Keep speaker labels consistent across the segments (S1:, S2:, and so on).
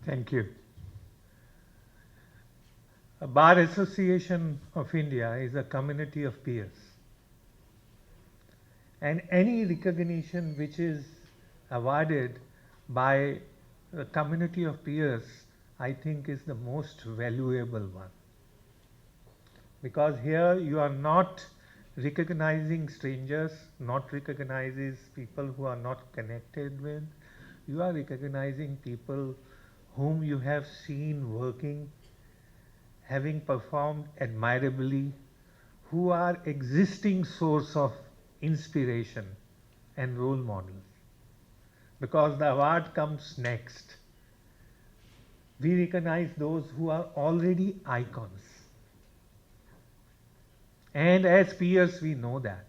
S1: Thank you. A Bar Association of India is a community of peers, and any recognition which is awarded by a community of peers, I think, is the most valuable one. Because here you are not recognizing strangers, not recognizing people who are not connected with, you are recognizing people whom you have seen working, having performed admirably, who are existing source of inspiration and role models. Because the award comes next. We recognize those who are already icons. And as peers, we know that.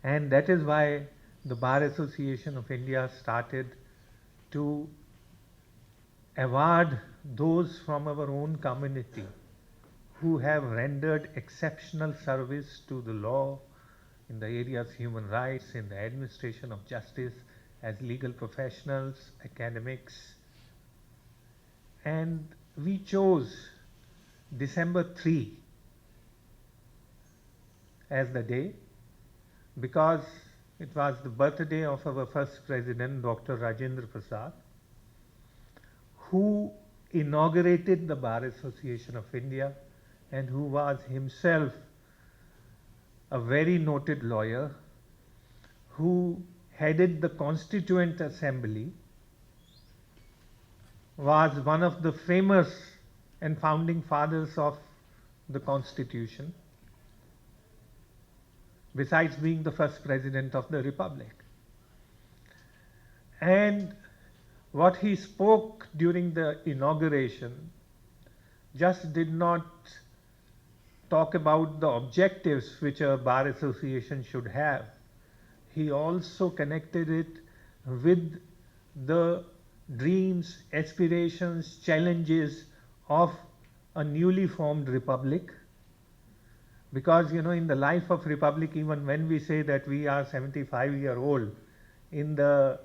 S1: And that is why the Bar Association of India started to award those from our own community who have rendered exceptional service to the law in the areas of human rights, in the administration of justice, as legal professionals, academics. And we chose December 3 as the day because it was the birthday of our first president, Dr. Rajendra Prasad, who inaugurated the Bar Association of India and who was himself a very noted lawyer who headed the Constituent Assembly, was one of the famous and founding fathers of the Constitution, besides being the first president of the Republic. And what he spoke during the inauguration just did not talk about the objectives which a bar association should have. He also connected it with the dreams, aspirations, challenges of a newly formed republic. Because in the life of republic, even when we say that we are 75-year-old, in the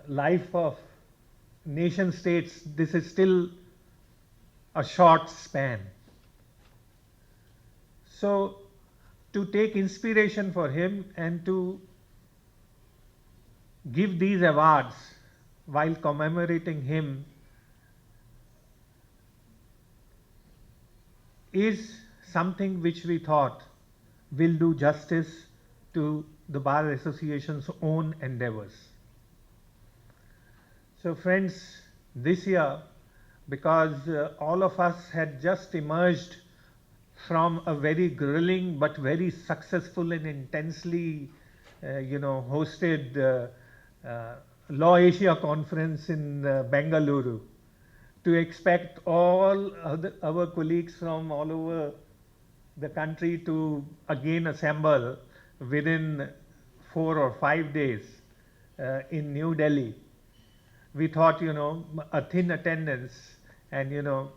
S1: life of nation states, this is still a short span. So to take inspiration for him and to give these awards while commemorating him is something which we thought will do justice to the Bar Association's own endeavors. So friends, this year, because all of us had just emerged from a very grueling but very successful and intensely hosted Law Asia conference in Bengaluru, to expect all our colleagues from all over the country to again assemble within 4 or 5 days in New Delhi. We thought, a thin attendance and,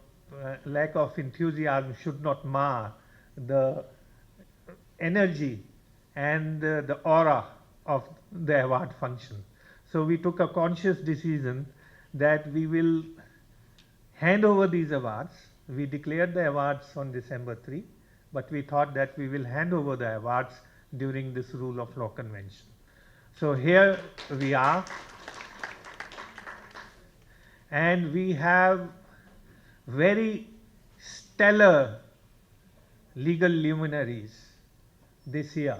S1: lack of enthusiasm should not mar the energy and the aura of the award function. So we took a conscious decision that we will hand over these awards. We declared the awards on December 3, but we thought that we will hand over the awards during this Rule of Law Convention. So here we are, and we have very stellar legal luminaries this year.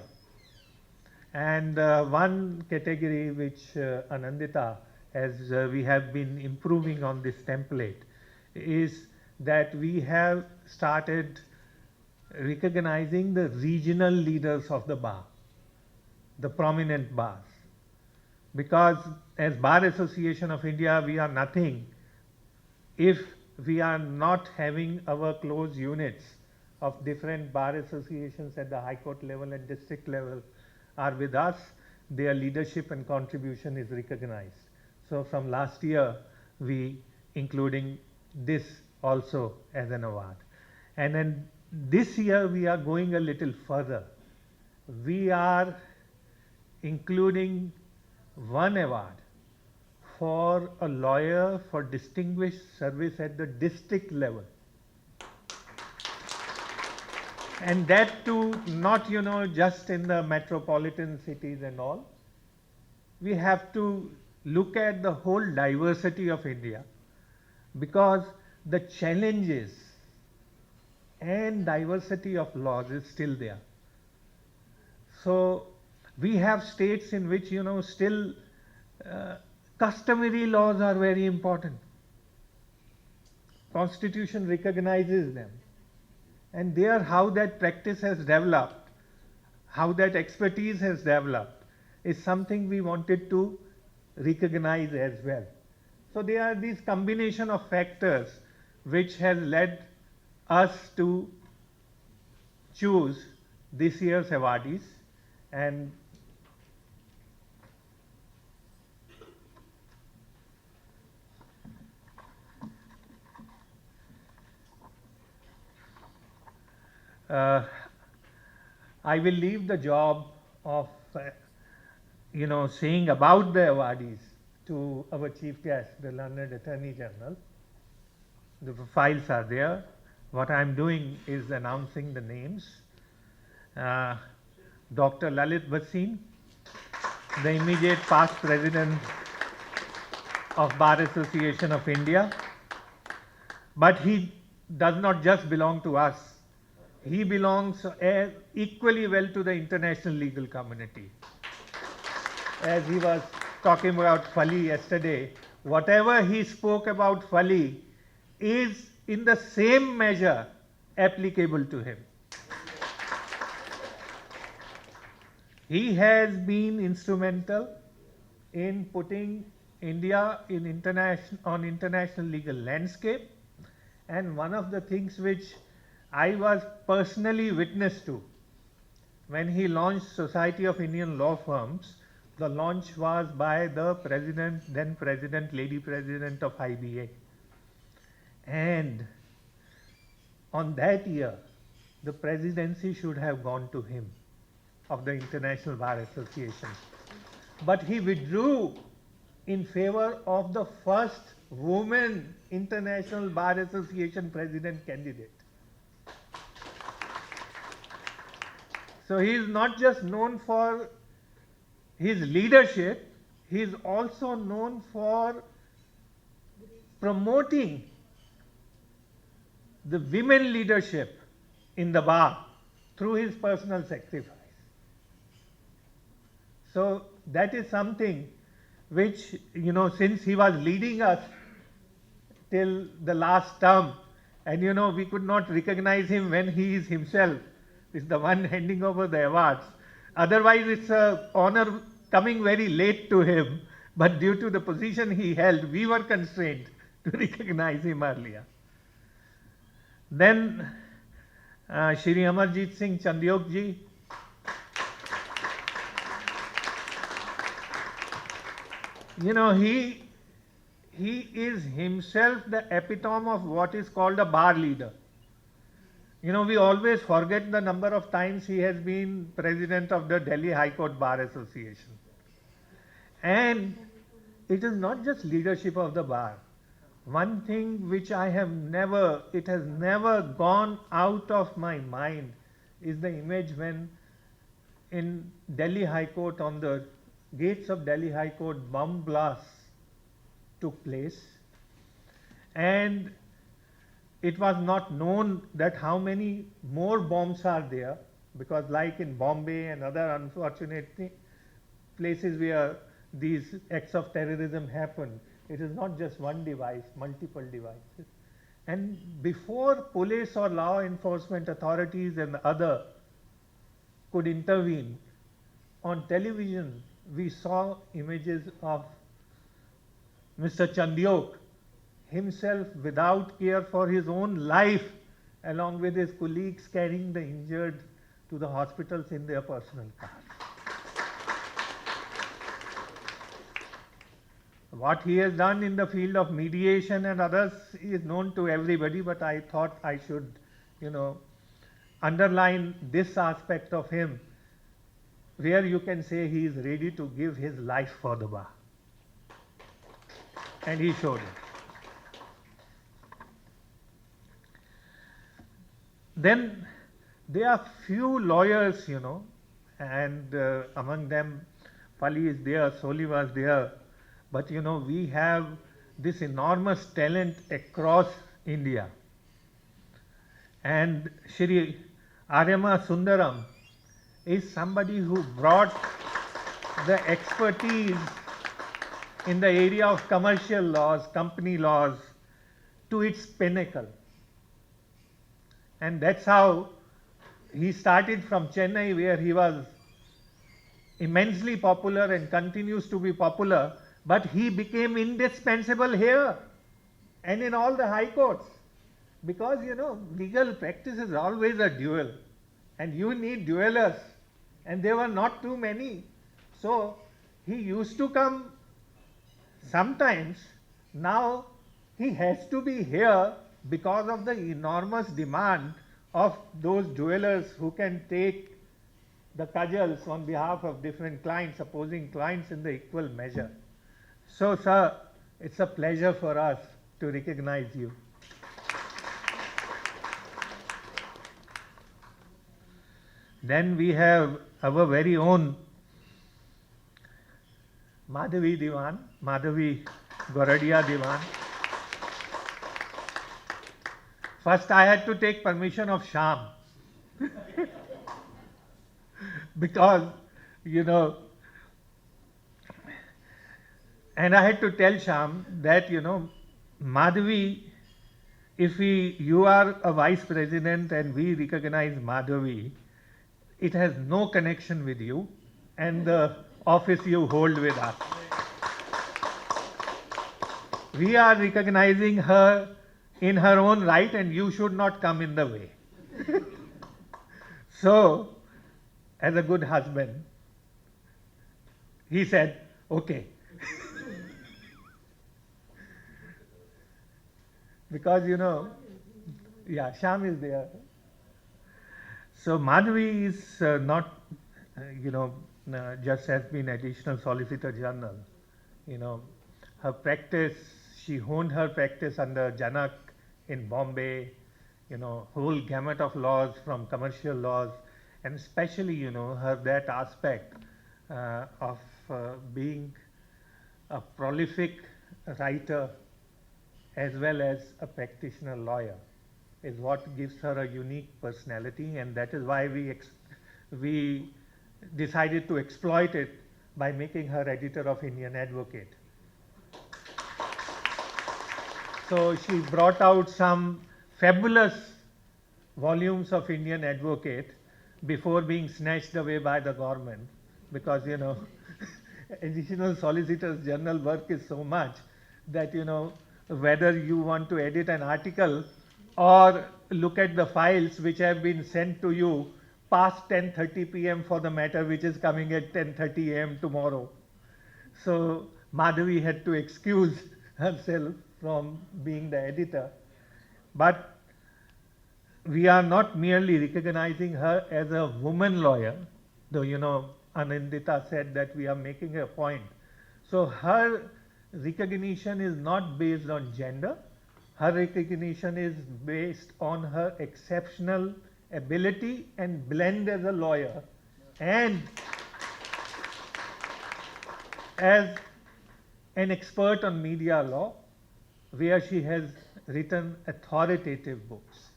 S1: And one category which Anandita, as we have been improving on this template, is that we have started recognizing the regional leaders of the bar, the prominent bars. Because as Bar Association of India, we are nothing if we are not having our close units of different bar associations at the High Court level and district level are with us, their leadership and contribution is recognized. So from last year, we including this also as an award. And then this year we are going a little further. We are including one award for a lawyer for distinguished service at the district level. And that too, not, just in the metropolitan cities and all. We have to look at the whole diversity of India, because the challenges and diversity of laws is still there. So we have states in which, still customary laws are very important. Constitution recognizes them. And there, how that practice has developed, how that expertise has developed, is something we wanted to recognize as well. So there are these combination of factors which has led us to choose this year's awardees. And I will leave the job of saying about the awardees to our chief guest, the learned Attorney General. The files are there. What I am doing is announcing the names. Dr. Lalit Bhasin, the immediate past president of Bar Association of India. But he does not just belong to us. He belongs equally well to the international legal community. As he was talking about Fali yesterday, whatever he spoke about Fali is in the same measure applicable to him. He has been instrumental in putting India on international legal landscape, and one of the things which I was personally witness to when he launched Society of Indian Law Firms. The launch was by the then President, Lady President of IBA. And on that year, the presidency should have gone to him, of the International Bar Association. But he withdrew in favor of the first woman International Bar Association president candidate. So he is not just known for his leadership, he is also known for promoting the women leadership in the bar through his personal sacrifice. So that is something which, since he was leading us till the last term, and we could not recognize him when he is himself is the one handing over the awards. Otherwise, it's an honor coming very late to him, but due to the position he held, we were constrained to recognize him earlier. Then Shri Amarjit Singh Chandiok ji, he is himself the epitome of what is called a bar leader. We always forget the number of times he has been president of the Delhi High Court Bar Association. And it is not just leadership of the bar. One thing which it has never gone out of my mind is the image when in Delhi High Court, on the gates of Delhi High Court, bomb blasts took place. And it was not known that how many more bombs are there, because like in Bombay and other unfortunate places where these acts of terrorism happen, it is not just one device, multiple devices. And before police or law enforcement authorities and other could intervene, on television we saw images of Mr. Chandiok himself, without care for his own life, along with his colleagues, carrying the injured to the hospitals in their personal cars. What he has done in the field of mediation and others is known to everybody, but I thought I should, underline this aspect of him, where you can say he is ready to give his life for the bar. and he showed it. Then there are few lawyers, and among them Pali is there, Soli was there, but we have this enormous talent across India. And Shri Aryama Sundaram is somebody who brought the expertise in the area of commercial laws, company laws, to its pinnacle. And that's how he started from Chennai, where he was immensely popular and continues to be popular, but he became indispensable here and in all the high courts. Because legal practice is always a duel, and you need duellers, and there were not too many. So he used to come sometimes. Now he has to be here because of the enormous demand of those duellers who can take the cudgels on behalf of different clients, opposing clients in the equal measure. So, sir, it's a pleasure for us to recognize you. Then we have our very own Madhavi Diwan, Madhavi Goradia Diwan. First I had to take permission of Sham because, and I had to tell Sham that, Madhavi, if you are a vice president and we recognize Madhavi, it has no connection with you and the office you hold with us. We are recognizing her in her own right, and you should not come in the way. So, as a good husband, he said, okay. Because, yeah, Sham is there. So Madhavi is not, just has been additional Solicitor General. Her practice, she honed her practice under Janak in Bombay, whole gamut of laws from commercial laws, and especially, her that aspect of being a prolific writer as well as a practitioner lawyer is what gives her a unique personality, and that is why we decided to exploit it by making her editor of Indian Advocate. So she brought out some fabulous volumes of Indian Advocate before being snatched away by the government, because additional Solicitors General work is so much that whether you want to edit an article or look at the files which have been sent to you past 10:30 p.m. for the matter which is coming at 10:30 a.m. tomorrow. So Madhavi had to excuse herself from being the editor. But we are not merely recognizing her as a woman lawyer, though Anindita said that we are making a point. So her recognition is not based on gender. Her recognition is based on her exceptional ability and blend as a lawyer and as an expert on media law, where she has written authoritative books.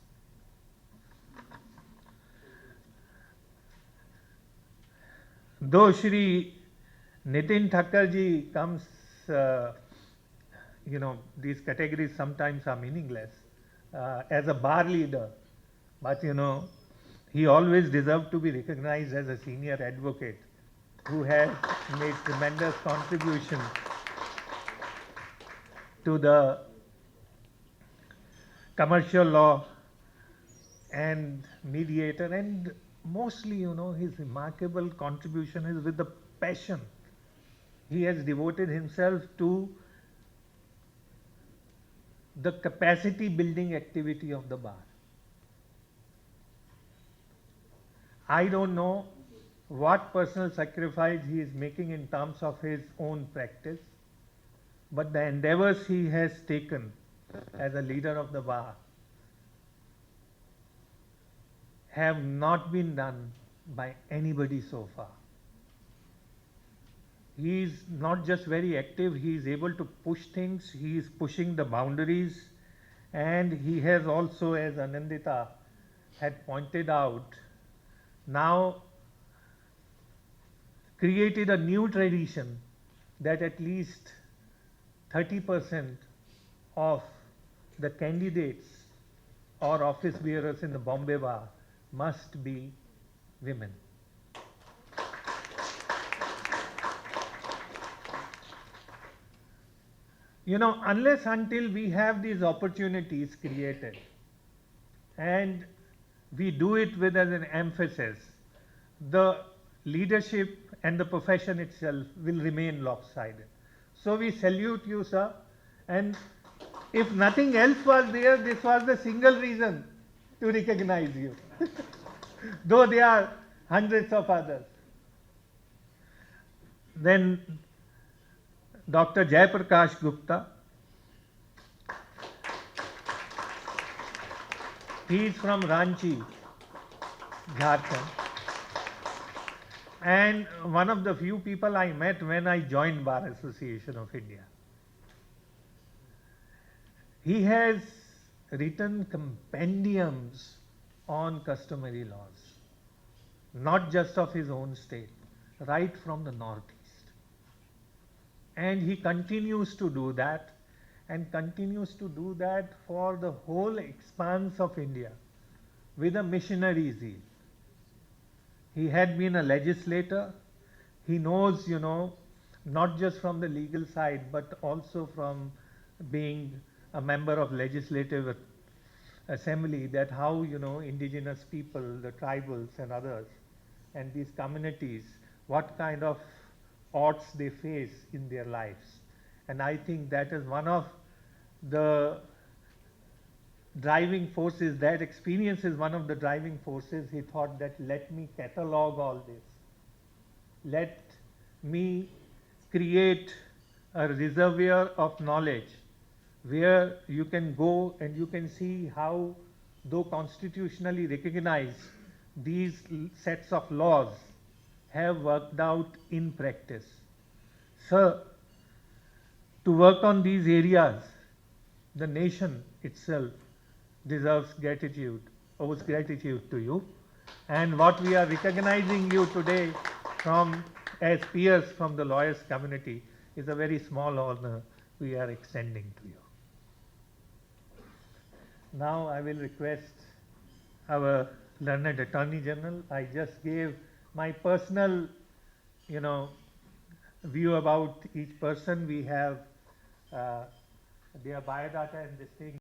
S1: Though Shri Nitin Thakkarji comes, these categories sometimes are meaningless, as a bar leader, but he always deserved to be recognized as a senior advocate who has made tremendous contribution to the commercial law and mediator, and mostly his remarkable contribution is with the passion. He has devoted himself to the capacity building activity of the bar. I don't know what personal sacrifice he is making in terms of his own practice, but the endeavors he has taken as a leader of the bar have not been done by anybody so far. He is not just very active, he is able to push things, he is pushing the boundaries, and he has also, as Anandita had pointed out, now created a new tradition that at least 30% of the candidates or office bearers in the Bombay bar must be women. Unless until we have these opportunities created and we do it with an emphasis, the leadership and the profession itself will remain lopsided. So we salute you, sir, and if nothing else was there, this was the single reason to recognize you, though there are hundreds of others. Then Dr. Jayaprakash Gupta, he is from Ranchi, Jharkhand, and one of the few people I met when I joined Bar Association of India. He has written compendiums on customary laws, not just of his own state, right from the northeast. And he continues to do that, and continues to do that for the whole expanse of India with a missionary zeal. He had been a legislator. He knows, not just from the legal side, but also from being a member of legislative assembly, that how, indigenous people, the tribals and others, and these communities, what kind of odds they face in their lives. And I think that is one of the driving forces, that experience is one of the driving forces. He thought that let me catalog all this. Let me create a reservoir of knowledge where you can go and you can see how, though constitutionally recognized, these sets of laws have worked out in practice. Sir, to work on these areas, the nation itself deserves gratitude, owes gratitude to you. And what we are recognizing you today from as peers from the lawyers community is a very small honor we are extending to you. Now I will request our learned Attorney General. I just gave my personal, view about each person. We have their biodata and this thing.